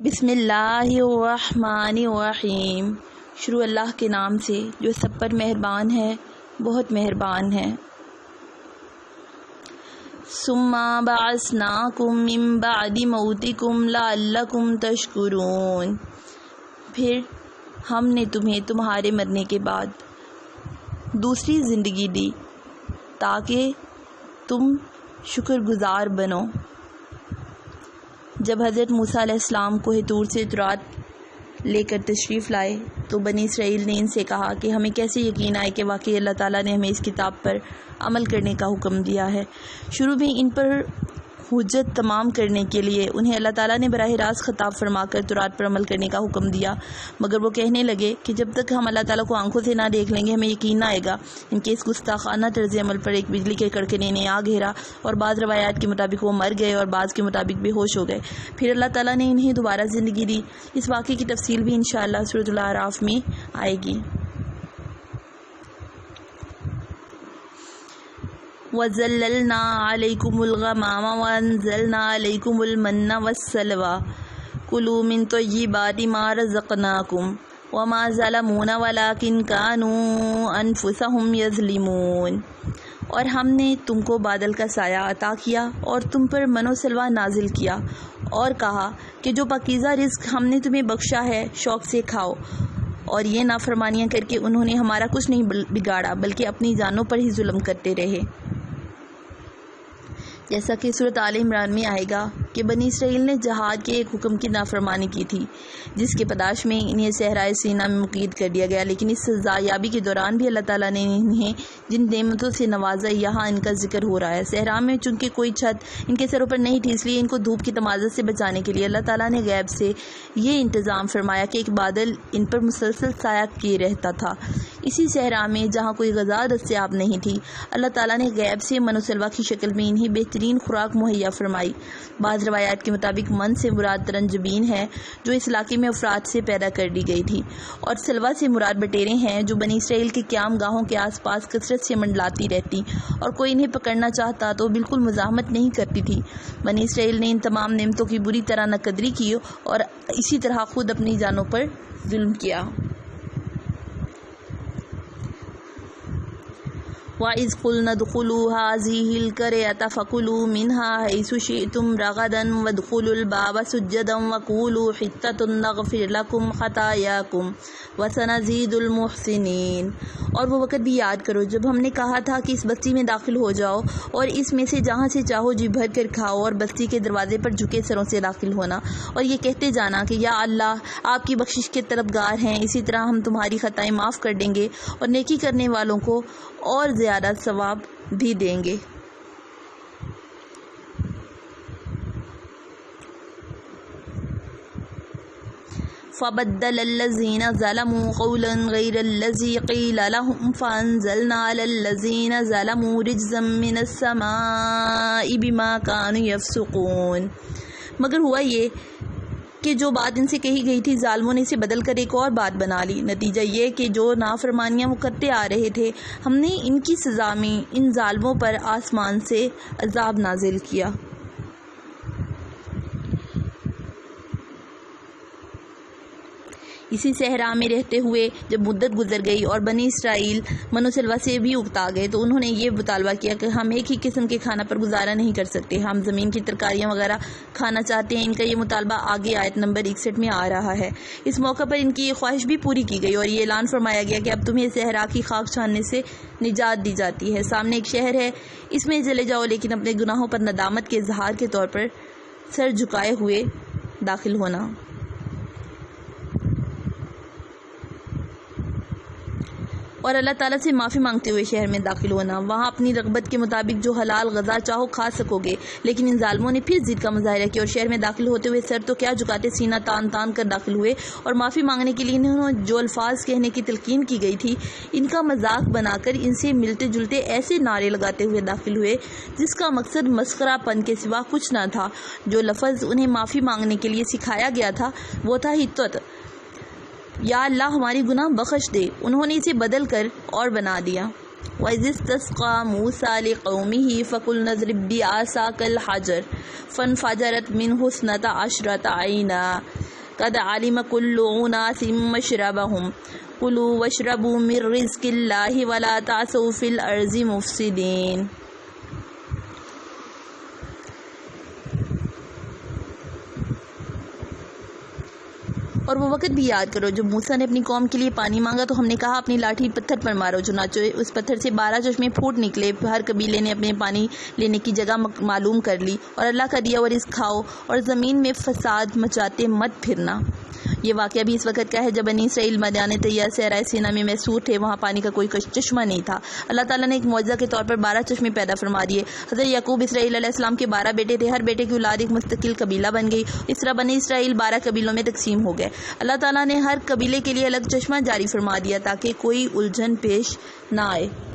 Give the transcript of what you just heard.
بسم اللہ الرحمن الرحیم۔ شروع اللہ کے نام سے جو سب پر مہربان ہے، بہت مہربان ہے۔ ثم بعثناکم من بعد موتکم لعلکم تشکرون، پھر ہم نے تمہیں تمہارے مرنے کے بعد دوسری زندگی دی تاکہ تم شکر گزار بنو۔ جب حضرت موسیٰ علیہ السلام کوہ طور سے تورات لے کر تشریف لائے تو بنی اسرائیل نے ان سے کہا کہ ہمیں کیسے یقین آئے کہ واقعی اللہ تعالیٰ نے ہمیں اس کتاب پر عمل کرنے کا حکم دیا ہے۔ شروع میں ان پر حجت تمام کرنے کے لیے انہیں اللہ تعالیٰ نے براہ راست خطاب فرما کر تورات پر عمل کرنے کا حکم دیا، مگر وہ کہنے لگے کہ جب تک ہم اللہ تعالیٰ کو آنکھوں سے نہ دیکھ لیں گے ہمیں یقین نہ آئے گا۔ ان کے اس گستاخانہ طرز عمل پر ایک بجلی کے کڑکنے نے آ گھیرا اور بعض روایات کے مطابق وہ مر گئے اور بعض کے مطابق بے ہوش ہو گئے۔ پھر اللہ تعالیٰ نے انہیں دوبارہ زندگی دی۔ اس واقعے کی تفصیل بھی انشاءاللہ سورۃ الاعراف میں آئے گی۔ وَظَلَّلْنَا عَلَيْكُمُ الْغَمَامَ وَأَنزَلْنَا عَلَيْكُمُ الْمَنَّ وَالسَّلْوَىٰ كُلُوا مِن طَيِّبَاتِ مَا رَزَقْنَاكُمْ وَمَا ظَلَمُونَا وَلَٰكِن كَانُوا أَنفُسَهُمْ يَظْلِمُونَ، اور ہم نے تم کو بادل کا سایہ عطا کیا اور تم پر من و سلوہ نازل کیا اور کہا کہ جو پاکیزہ رزق ہم نے تمہیں بخشا ہے شوق سے کھاؤ، اور یہ نافرمانیاں کر کے انہوں نے ہمارا کچھ نہیں بگاڑا بلکہ اپنی جانوں پر ہی ظلم کرتے رہے۔ جیسا کہ سورۃ آل عمران میں آئے گا کہ بنی اسرائیل نے جہاد کے ایک حکم کی نافرمانی کی تھی جس کے پاداش میں انہیں صحرائے سینا میں مقید کر دیا گیا، لیکن اس سزا یابی کے دوران بھی اللہ تعالیٰ نے انہیں جن نعمتوں سے نوازا یہاں ان کا ذکر ہو رہا ہے۔ صحرا میں چونکہ کوئی چھت ان کے سروں پر نہیں تھی، اس لیے ان کو دھوپ کی تمازت سے بچانے کے لیے اللہ تعالیٰ نے غیب سے یہ انتظام فرمایا کہ ایک بادل ان پر مسلسل سایہ کیے رہتا تھا۔ اسی صحرا میں جہاں کوئی غذا دستیاب نہیں تھی، اللہ تعالیٰ نے غیب سے من و سلوہ کی شکل میں انہیں بہترین خوراک مہیا فرمائی۔ بعض روایات کے مطابق من سے مراد ترنجبین ہے جو اس علاقے میں افراد سے پیدا کر دی گئی تھی، اور سلوہ سے مراد بٹیریں ہیں جو بنی اسرائیل کے قیام گاہوں کے آس پاس کثرت سے منڈلاتی رہتی، اور کوئی انہیں پکڑنا چاہتا تو بالکل مزاحمت نہیں کرتی تھی۔ بنی اسرائیل نے ان تمام نعمتوں کی بری طرح ناقدری کی اور اسی طرح خود اپنی جانوں پر ظلم کیا۔ وَإِذْ قُلْنَا ادْخُلُوا هَٰذِهِ الْقَرْيَةَ فَكُلُوا مِنْهَا حَيْثُ شِئْتُمْ رَغَدًا وَادْخُلُوا الْبَابَ سُجَّدًا وَقُولُوا حِطَّةٌ نَغْفِرْ لَكُمْ خَطَايَاكُمْ وَسَنَزِيدُ الْمُحْسِنِينَ، اور وہ وقت بھی یاد کرو جب ہم نے کہا تھا کہ اس بستی میں داخل ہو جاؤ اور اس میں سے جہاں سے چاہو جی بھر کر کھاؤ، اور بستی کے دروازے پر جھکے سروں سے داخل ہونا اور یہ کہتے جانا کہ یا اللہ آپ کی بخشش کے طلبگار ہیں، اسی طرح ہم تمہاری خطائیں معاف کر دیں گے اور نیکی کرنے والوں کو اور زیادہ ثواب بھی دیں گے۔ فَبَدَّلَ الَّذِينَ ظَلَمُوا قَوْلًا غَيْرَ الَّذِي قِيلَ لَهُمْ فَأَنزَلْنَا عَلَى الَّذِينَ ظَلَمُوا رِجْزًا مِّنَ السَّمَاءِ بِمَا كَانُوا يَفْسُقُونَ، مگر ہوا یہ کہ جو بات ان سے کہی گئی تھی ظالموں نے اسے بدل کر ایک اور بات بنا لی۔ نتیجہ یہ کہ جو نافرمانیاں وہ کرتے آ رہے تھے ہم نے ان کی سزا میں ان ظالموں پر آسمان سے عذاب نازل کیا۔ اسی صحرا میں رہتے ہوئے جب مدت گزر گئی اور بنی اسرائیل من و سلوہ سے بھی اکتا گئے تو انہوں نے یہ مطالبہ کیا کہ ہم ایک ہی قسم کے کھانا پر گزارا نہیں کر سکتے، ہم زمین کی ترکاریاں وغیرہ کھانا چاہتے ہیں۔ ان کا یہ مطالبہ آگے آیت نمبر 61 میں آ رہا ہے۔ اس موقع پر ان کی یہ خواہش بھی پوری کی گئی اور یہ اعلان فرمایا گیا کہ اب تمہیں صحرا کی خاک چھاننے سے نجات دی جاتی ہے۔ سامنے ایک شہر ہے، اس میں چلے جاؤ، لیکن اپنے گناہوں پر ندامت کے اظہار کے طور پر سر جھکائے ہوئے داخل ہونا۔ اور اللہ تعالیٰ سے معافی مانگتے ہوئے شہر میں داخل ہونا۔ وہاں اپنی رغبت کے مطابق جو حلال غذا چاہو کھا سکو گے، لیکن ان ظالموں نے پھر ضد کا مظاہرہ کیا اور شہر میں داخل ہوتے ہوئے سر تو کیا جھکاتے سینہ تان تان کر داخل ہوئے، اور معافی مانگنے کے لیے انہوں جو الفاظ کہنے کی تلقین کی گئی تھی ان کا مذاق بنا کر ان سے ملتے جلتے ایسے نعرے لگاتے ہوئے داخل ہوئے جس کا مقصد مسخرہ پن کے سوا کچھ نہ تھا۔ جو لفظ انہیں معافی مانگنے کے لیے سکھایا گیا تھا وہ تھا حطت، یا اللہ ہماری گناہ بخش دے، انہوں نے اسے بدل کر اور بنا دیا۔ وَإِذِ اسْتَسْقَىٰ مُوسَىٰ لِقَوْمِهِ فَقُلْنَا اضْرِب بِّعَصَاكَ الْحَجَرَ فَانْفَجَرَتْ مِنْهُ اثْنَتَا عَشْرَةَ عَيْنًا قد علم كل أناس مشربهم كلوا واشربوا من رزق الله ولا تعثوا في الأرض مفسدين۔ اور وہ وقت بھی یاد کرو جب موسیٰ نے اپنی قوم کے لیے پانی مانگا تو ہم نے کہا اپنی لاٹھی پتھر پر مارو، چنانچہ اس پتھر سے 12 چشمے پھوٹ نکلے۔ ہر قبیلے نے اپنے پانی لینے کی جگہ معلوم کر لی، اور اللہ کا دیا ہوا رزق کھاؤ اور زمین میں فساد مچاتے مت پھرنا۔ یہ واقعہ بھی اس وقت کا ہے جب بنی اسرائیل میدان طیہ صحرائے سینا میں محصور تھے، وہاں پانی کا کوئی چشمہ نہیں تھا۔ اللہ تعالیٰ نے ایک معجزہ کے طور پر 12 چشمے پیدا فرما دیے۔ حضرت یعقوب اسرائیل علیہ السلام کے 12 بیٹے تھے، ہر بیٹے کی اولاد ایک مستقل قبیلہ بن گئی۔ اس طرح بنی اسرائیل 12 قبیلوں میں تقسیم ہو گئے۔ اللہ تعالیٰ نے ہر قبیلے کے لیے الگ چشمہ جاری فرما دیا تاکہ کوئی الجھن پیش نہ آئے۔